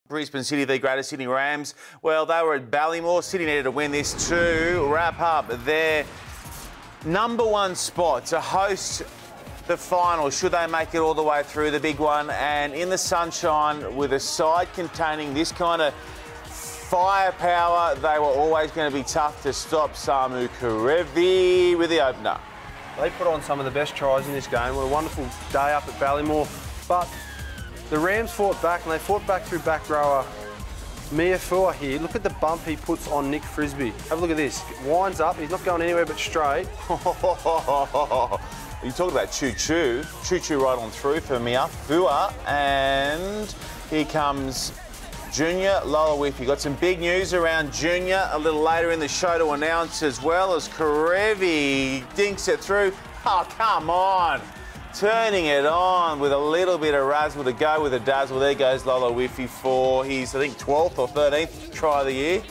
Brisbane City, the Greater Sydney Rams. Well, they were at Ballymore. City needed to win this to wrap up their #1 spot to host the final, should they make it all the way through the big one. And in the sunshine, with a side containing this kind of firepower, they were always going to be tough to stop. Samu Karevi with the opener. They put on some of the best tries in this game. What a wonderful day up at Ballymore. But the Rams fought back, and they fought back through back rower Miafua here. Look at the bump he puts on Nick Frisbee. Have a look at this. Winds up. He's not going anywhere but straight. You talk about choo-choo. Choo-choo right on through for Miafua. And here comes Junior Lolawifi. Got some big news around Junior a little later in the show to announce, as well as Karevi dinks it through. Oh, come on. Turning it on with a little bit of razzle to go with a dazzle. There goes Lolawifi for his, I think, 12th or 13th try of the year.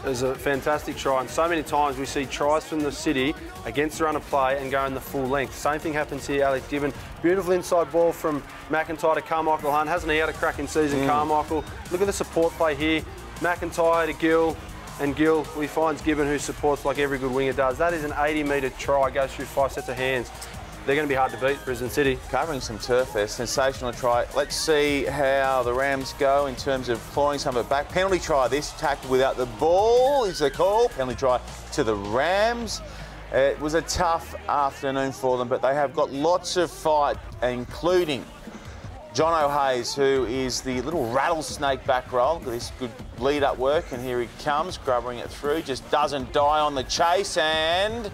It was a fantastic try, and so many times we see tries from the City against the run of play and going the full length. Same thing happens here, Alex Gibbon. Beautiful inside ball from McIntyre to Carmichael Hunt. Hasn't he had a cracking season, Carmichael? Look at the support play here. McIntyre to Gill, and Gill, he finds Gibbon, who supports like every good winger does. That is an 80-metre try, goes through 5 sets of hands. They're going to be hard to beat, Brisbane City. Covering some turf there, sensational try. Let's see how the Rams go in terms of clawing some of it back. Penalty try this, tackled without the ball is the call. Penalty try to the Rams. It was a tough afternoon for them, but they have got lots of fight, including John O'Hayes, who is the little rattlesnake back roll. Look at this good lead-up work, and here he comes, grubbering it through. Just doesn't die on the chase, and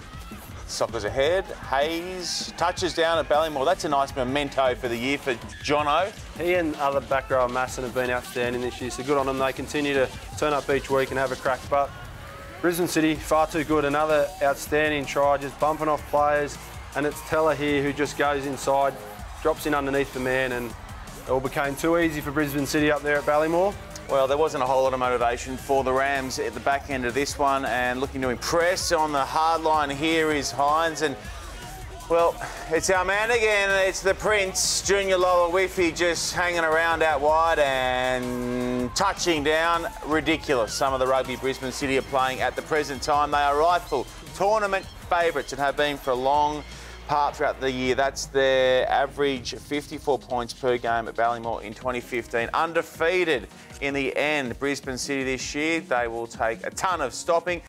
Soccer's ahead. Hayes touches down at Ballymore. That's a nice memento for the year for Jono. He and other back rower Masson have been outstanding this year, so good on them. They continue to turn up each week and have a crack. But Brisbane City, far too good. Another outstanding try, just bumping off players. And it's Teller here who just goes inside, drops in underneath the man, and it all became too easy for Brisbane City up there at Ballymore. Well, there wasn't a whole lot of motivation for the Rams at the back end of this one, and looking to impress on the hard line here is Hines, and well, it's our man again. It's the Prince, Junior Lolawifi, just hanging around out wide and touching down. Ridiculous. Some of the rugby Brisbane City are playing at the present time. They are rightful tournament favourites and have been for a long part throughout the year. That's their average 54 points per game at Ballymore in 2015. Undefeated in the end. Brisbane City this year, they will take a ton of stopping.